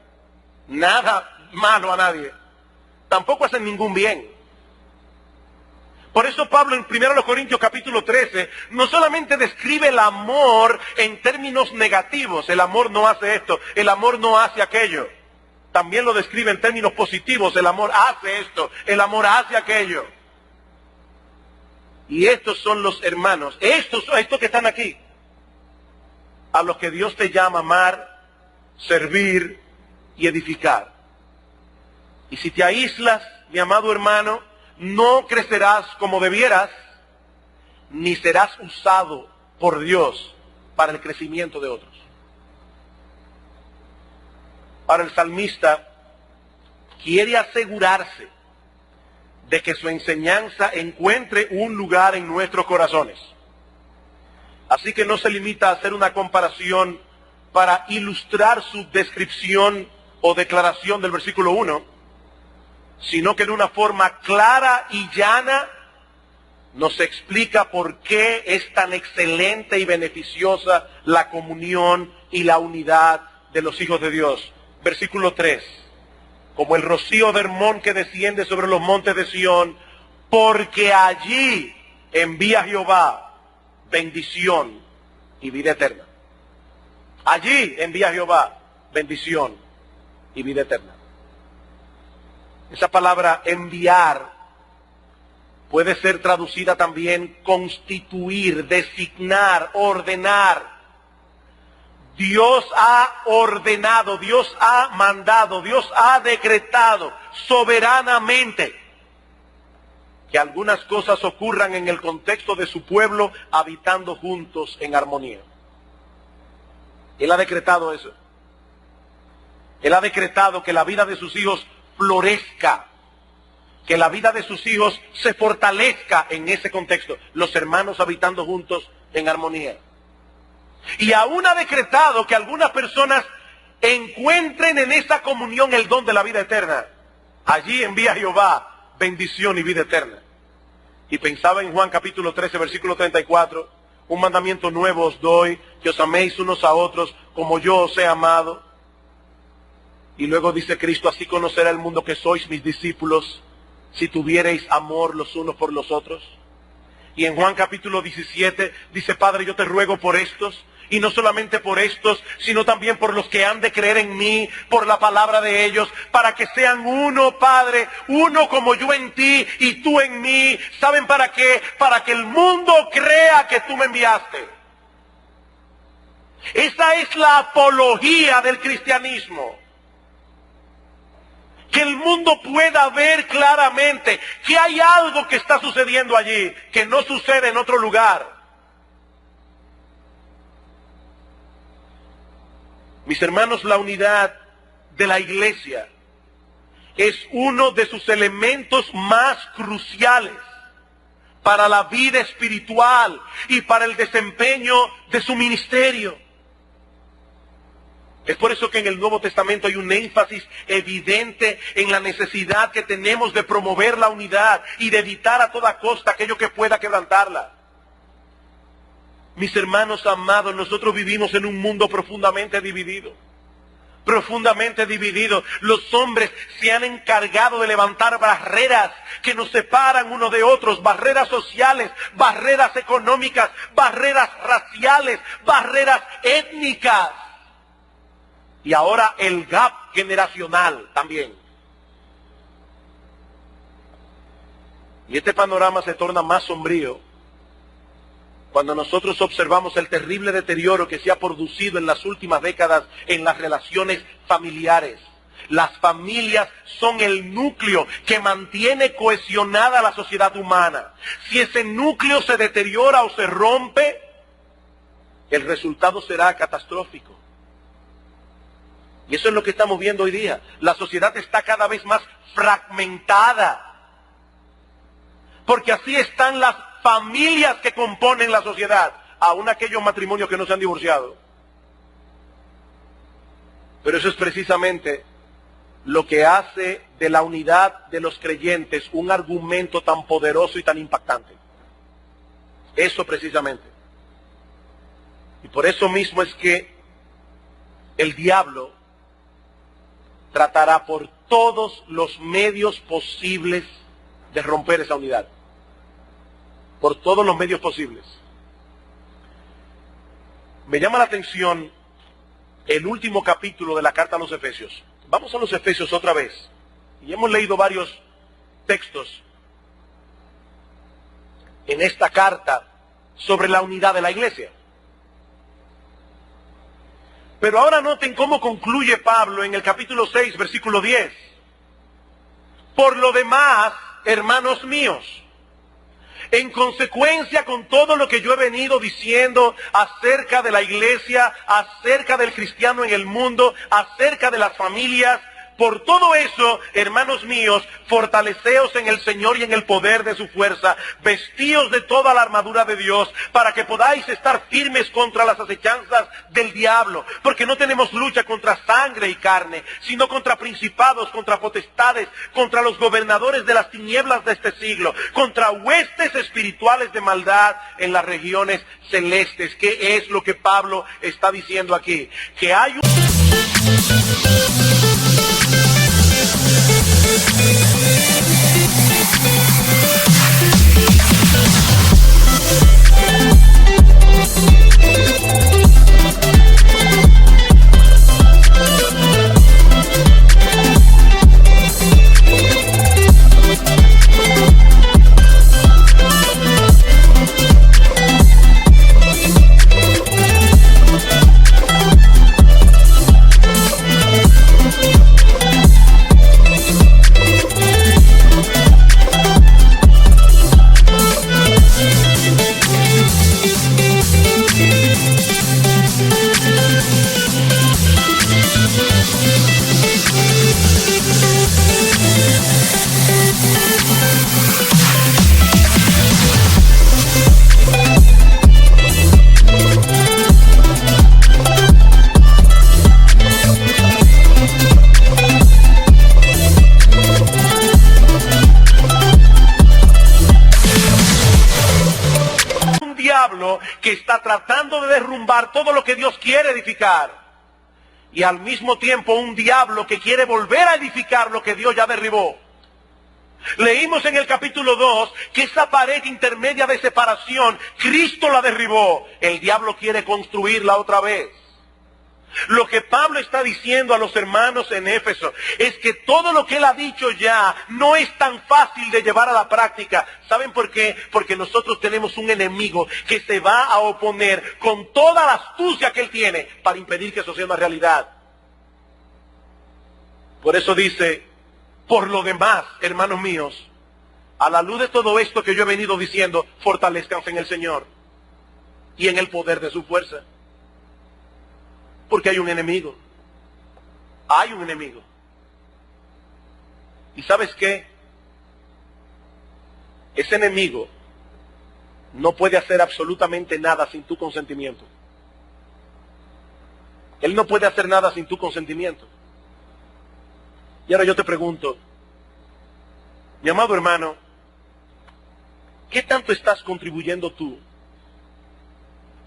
nada malo a nadie, tampoco hacen ningún bien. Por eso Pablo en 1 Corintios capítulo 13 no solamente describe el amor en términos negativos, el amor no hace esto, el amor no hace aquello. También lo describe en términos positivos, el amor hace esto, el amor hace aquello. Y estos son los hermanos, estos que están aquí, a los que Dios te llama a amar, servir y edificar. Y si te aíslas, mi amado hermano, no crecerás como debieras, ni serás usado por Dios para el crecimiento de otros. Ahora el salmista quiere asegurarse de que su enseñanza encuentre un lugar en nuestros corazones. Así que no se limita a hacer una comparación para ilustrar su descripción o declaración del versículo 1, sino que de una forma clara y llana nos explica por qué es tan excelente y beneficiosa la comunión y la unidad de los hijos de Dios. Versículo 3. Como el rocío de Hermón que desciende sobre los montes de Sión, porque allí envía Jehová bendición y vida eterna. Allí envía Jehová bendición y vida eterna. Esa palabra enviar puede ser traducida también constituir, designar, ordenar. Dios ha ordenado, Dios ha mandado, Dios ha decretado soberanamente que algunas cosas ocurran en el contexto de su pueblo habitando juntos en armonía. Él ha decretado eso. Él ha decretado que la vida de sus hijos florezca, que la vida de sus hijos se fortalezca en ese contexto, los hermanos habitando juntos en armonía. Y aún ha decretado que algunas personas encuentren en esa comunión el don de la vida eterna. Allí envía Jehová bendición y vida eterna. Y pensaba en Juan capítulo 13, versículo 34, un mandamiento nuevo os doy, que os améis unos a otros como yo os he amado. Y luego dice Cristo, así conocerá el mundo que sois mis discípulos, si tuviereis amor los unos por los otros. Y en Juan capítulo 17 dice, Padre, yo te ruego por estos, y no solamente por estos, sino también por los que han de creer en mí, por la palabra de ellos, para que sean uno, Padre, uno como yo en ti y tú en mí. ¿Saben para qué? Para que el mundo crea que tú me enviaste. Esa es la apología del cristianismo. Que el mundo pueda ver claramente que hay algo que está sucediendo allí, que no sucede en otro lugar. Mis hermanos, la unidad de la iglesia es uno de sus elementos más cruciales para la vida espiritual y para el desempeño de su ministerio. Es por eso que en el Nuevo Testamento hay un énfasis evidente en la necesidad que tenemos de promover la unidad y de evitar a toda costa aquello que pueda quebrantarla. Mis hermanos amados, nosotros vivimos en un mundo profundamente dividido. Profundamente dividido. Los hombres se han encargado de levantar barreras que nos separan unos de otros, barreras sociales, barreras económicas, barreras raciales, barreras étnicas. Y ahora el gap generacional también. Y este panorama se torna más sombrío cuando nosotros observamos el terrible deterioro que se ha producido en las últimas décadas en las relaciones familiares. Las familias son el núcleo que mantiene cohesionada la sociedad humana. Si ese núcleo se deteriora o se rompe, el resultado será catastrófico. Y eso es lo que estamos viendo hoy día. La sociedad está cada vez más fragmentada. Porque así están las familias que componen la sociedad, aún aquellos matrimonios que no se han divorciado. Pero eso es precisamente lo que hace de la unidad de los creyentes un argumento tan poderoso y tan impactante. Eso precisamente. Y por eso mismo es que el diablo tratará por todos los medios posibles de romper esa unidad. Por todos los medios posibles. Me llama la atención el último capítulo de la carta a los Efesios. Vamos a los Efesios otra vez. Y hemos leído varios textos en esta carta sobre la unidad de la iglesia. Pero ahora noten cómo concluye Pablo en el capítulo 6, versículo 10. Por lo demás, hermanos míos, En consecuencia con todo lo que yo he venido diciendo acerca de la iglesia, acerca del cristiano en el mundo, acerca de las familias, por todo eso, hermanos míos, fortaleceos en el Señor y en el poder de su fuerza, vestíos de toda la armadura de Dios, para que podáis estar firmes contra las acechanzas del diablo, porque no tenemos lucha contra sangre y carne, sino contra principados, contra potestades, contra los gobernadores de las tinieblas de este siglo, contra huestes espirituales de maldad en las regiones celestes. ¿Qué es lo que Pablo está diciendo aquí? Que hay un... que está tratando de derrumbar todo lo que Dios quiere edificar, y al mismo tiempo un diablo que quiere volver a edificar lo que Dios ya derribó. Leímos en el capítulo 2 que esa pared intermedia de separación, Cristo la derribó. El diablo quiere construirla otra vez. Lo que Pablo está diciendo a los hermanos en Éfeso es que todo lo que él ha dicho ya no es tan fácil de llevar a la práctica. ¿Saben por qué? Porque nosotros tenemos un enemigo que se va a oponer con toda la astucia que él tiene para impedir que eso sea una realidad. Por eso dice, por lo demás, hermanos míos, a la luz de todo esto que yo he venido diciendo, fortalezcanse en el Señor y en el poder de su fuerza. Porque hay un enemigo. Hay un enemigo. ¿Y sabes qué? Ese enemigo no puede hacer absolutamente nada sin tu consentimiento. Él no puede hacer nada sin tu consentimiento. Y ahora yo te pregunto, mi amado hermano, ¿qué tanto estás contribuyendo tú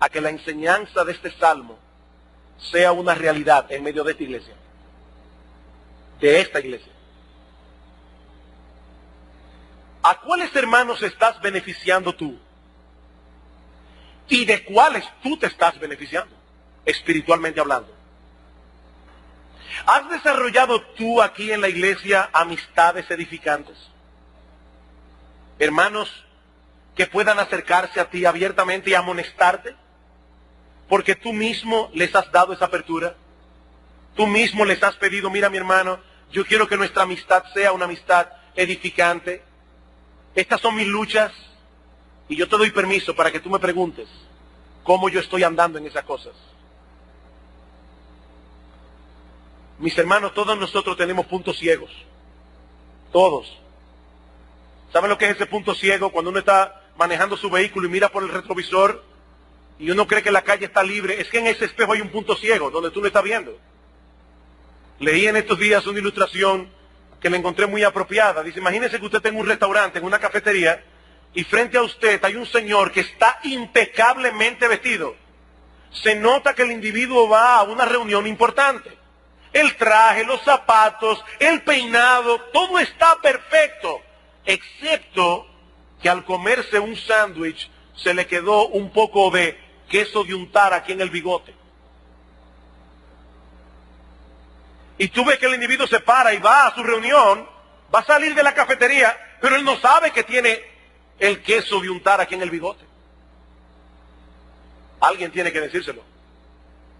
a que la enseñanza de este salmo sea una realidad en medio de esta iglesia? De esta iglesia. ¿A cuáles hermanos estás beneficiando tú? ¿Y de cuáles tú te estás beneficiando? Espiritualmente hablando. ¿Has desarrollado tú aquí en la iglesia amistades edificantes? Hermanos que puedan acercarse a ti abiertamente y amonestarte. Porque tú mismo les has dado esa apertura. Tú mismo les has pedido, mira mi hermano, yo quiero que nuestra amistad sea una amistad edificante. Estas son mis luchas y yo te doy permiso para que tú me preguntes cómo yo estoy andando en esas cosas. Mis hermanos, todos nosotros tenemos puntos ciegos. Todos. ¿Saben lo que es ese punto ciego? Cuando uno está manejando su vehículo y mira por el retrovisor y uno cree que la calle está libre, es que en ese espejo hay un punto ciego donde tú lo estás viendo. Leí en estos días una ilustración que me encontré muy apropiada. Dice, imagínese que usted tenga un restaurante, en una cafetería, y frente a usted hay un señor que está impecablemente vestido. Se nota que el individuo va a una reunión importante. El traje, los zapatos, el peinado, todo está perfecto, excepto que al comerse un sándwich se le quedó un poco de queso de untar aquí en el bigote. Y tú ves que el individuo se para y va a su reunión, va a salir de la cafetería, pero él no sabe que tiene el queso de untar aquí en el bigote. Alguien tiene que decírselo,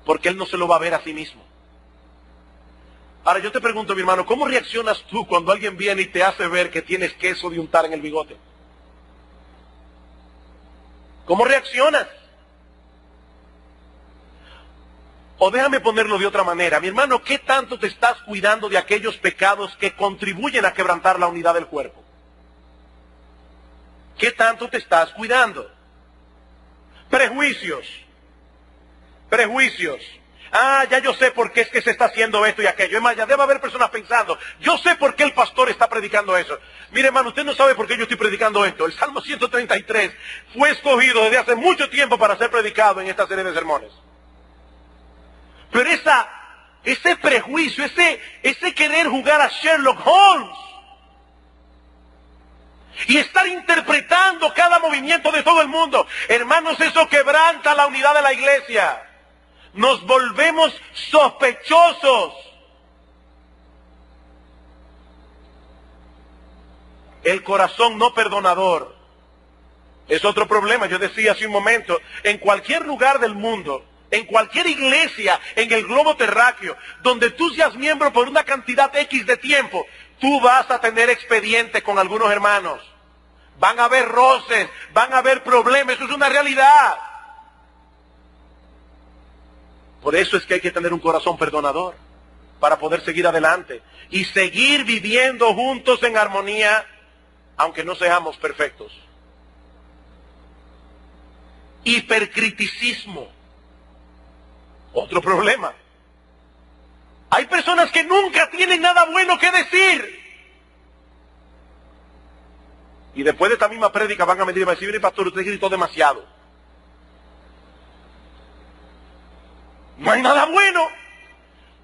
porque él no se lo va a ver a sí mismo. Ahora yo te pregunto, mi hermano, ¿cómo reaccionas tú cuando alguien viene y te hace ver que tienes queso de untar en el bigote? ¿Cómo reaccionas? O déjame ponerlo de otra manera. Mi hermano, ¿qué tanto te estás cuidando de aquellos pecados que contribuyen a quebrantar la unidad del cuerpo? ¿Qué tanto te estás cuidando? Prejuicios. Prejuicios. Ah, ya yo sé por qué es que se está haciendo esto y aquello. Es más, ya debe haber personas pensando, yo sé por qué el pastor está predicando eso. Mire, hermano, usted no sabe por qué yo estoy predicando esto. El Salmo 133 fue escogido desde hace mucho tiempo para ser predicado en esta serie de sermones. Pero ese prejuicio, ese querer jugar a Sherlock Holmes y estar interpretando cada movimiento de todo el mundo, hermanos, eso quebranta la unidad de la iglesia. Nos volvemos sospechosos. El corazón no perdonador es otro problema. Yo decía hace un momento, en cualquier lugar del mundo, en cualquier iglesia, en el globo terráqueo, donde tú seas miembro por una cantidad X de tiempo, tú vas a tener expediente con algunos hermanos. Van a haber roces, van a haber problemas, eso es una realidad. Por eso es que hay que tener un corazón perdonador, para poder seguir adelante y seguir viviendo juntos en armonía, aunque no seamos perfectos. Hipercriticismo. Otro problema. Hay personas que nunca tienen nada bueno que decir. Y después de esta misma prédica van a venir y van a decir, mire pastor, usted gritó demasiado. No hay nada bueno.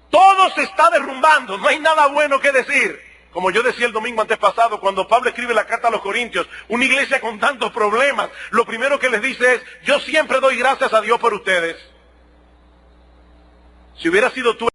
Todo se está derrumbando. No hay nada bueno que decir. Como yo decía el domingo antes pasado, cuando Pablo escribe la carta a los Corintios, una iglesia con tantos problemas, lo primero que les dice es, yo siempre doy gracias a Dios por ustedes. Si hubiera sido tú...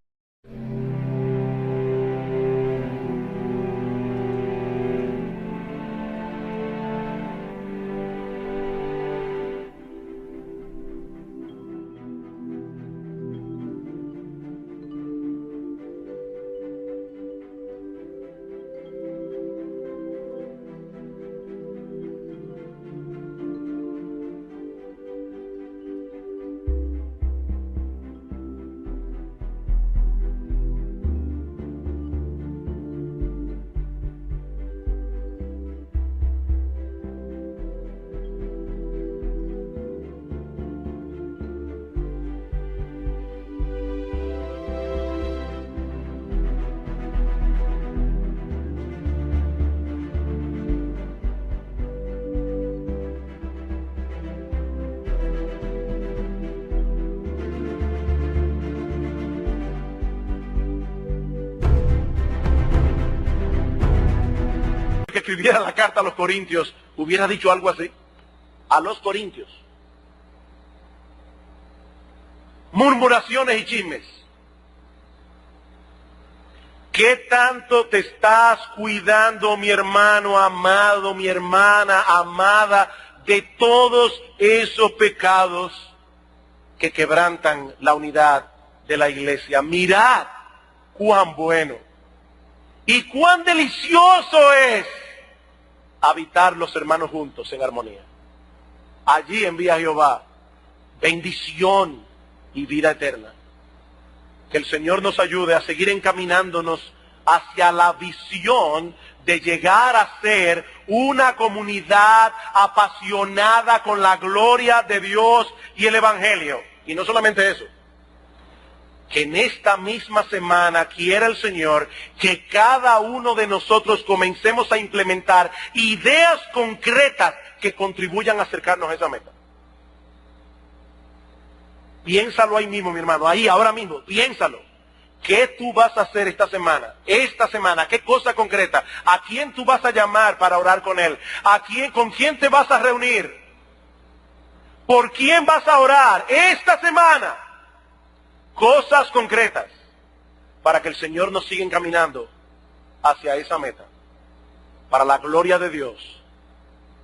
que escribiera la carta a los Corintios hubiera dicho algo así. A los Corintios. Murmuraciones y chismes. ¿Qué tanto te estás cuidando, mi hermano amado, mi hermana amada, de todos esos pecados que quebrantan la unidad de la iglesia? Mirad cuán bueno y cuán delicioso es habitar los hermanos juntos en armonía. Allí envía Jehová bendición y vida eterna. Que el Señor nos ayude a seguir encaminándonos hacia la visión de llegar a ser una comunidad apasionada con la gloria de Dios y el Evangelio. Y no solamente eso, que en esta misma semana quiera el Señor que cada uno de nosotros comencemos a implementar ideas concretas que contribuyan a acercarnos a esa meta. Piénsalo ahí mismo, mi hermano, ahí, ahora mismo, piénsalo. ¿Qué tú vas a hacer esta semana? Esta semana, ¿qué cosa concreta? ¿A quién tú vas a llamar para orar con él? ¿Con quién te vas a reunir? ¿Por quién vas a orar esta semana? Cosas concretas para que el Señor nos siga encaminando hacia esa meta. Para la gloria de Dios,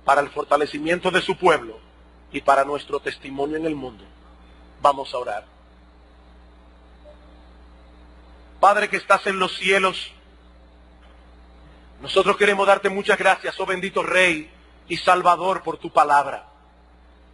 para el fortalecimiento de su pueblo y para nuestro testimonio en el mundo. Vamos a orar. Padre que estás en los cielos, nosotros queremos darte muchas gracias, oh bendito Rey y Salvador, por tu palabra.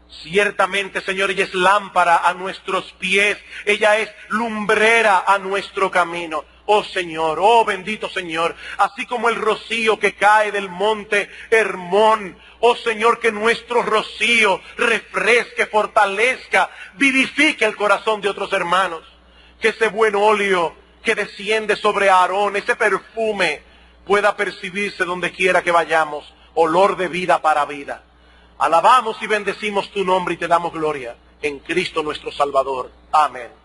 Ciertamente, Señor, ella es lámpara a nuestros pies, ella es lumbrera a nuestro camino. Oh Señor, oh bendito Señor, así como el rocío que cae del monte Hermón, oh Señor, que nuestro rocío refresque, fortalezca, vivifique el corazón de otros hermanos. Que ese buen óleo que desciende sobre Aarón, ese perfume, pueda percibirse donde quiera que vayamos, olor de vida para vida. Alabamos y bendecimos tu nombre y te damos gloria en Cristo nuestro Salvador. Amén.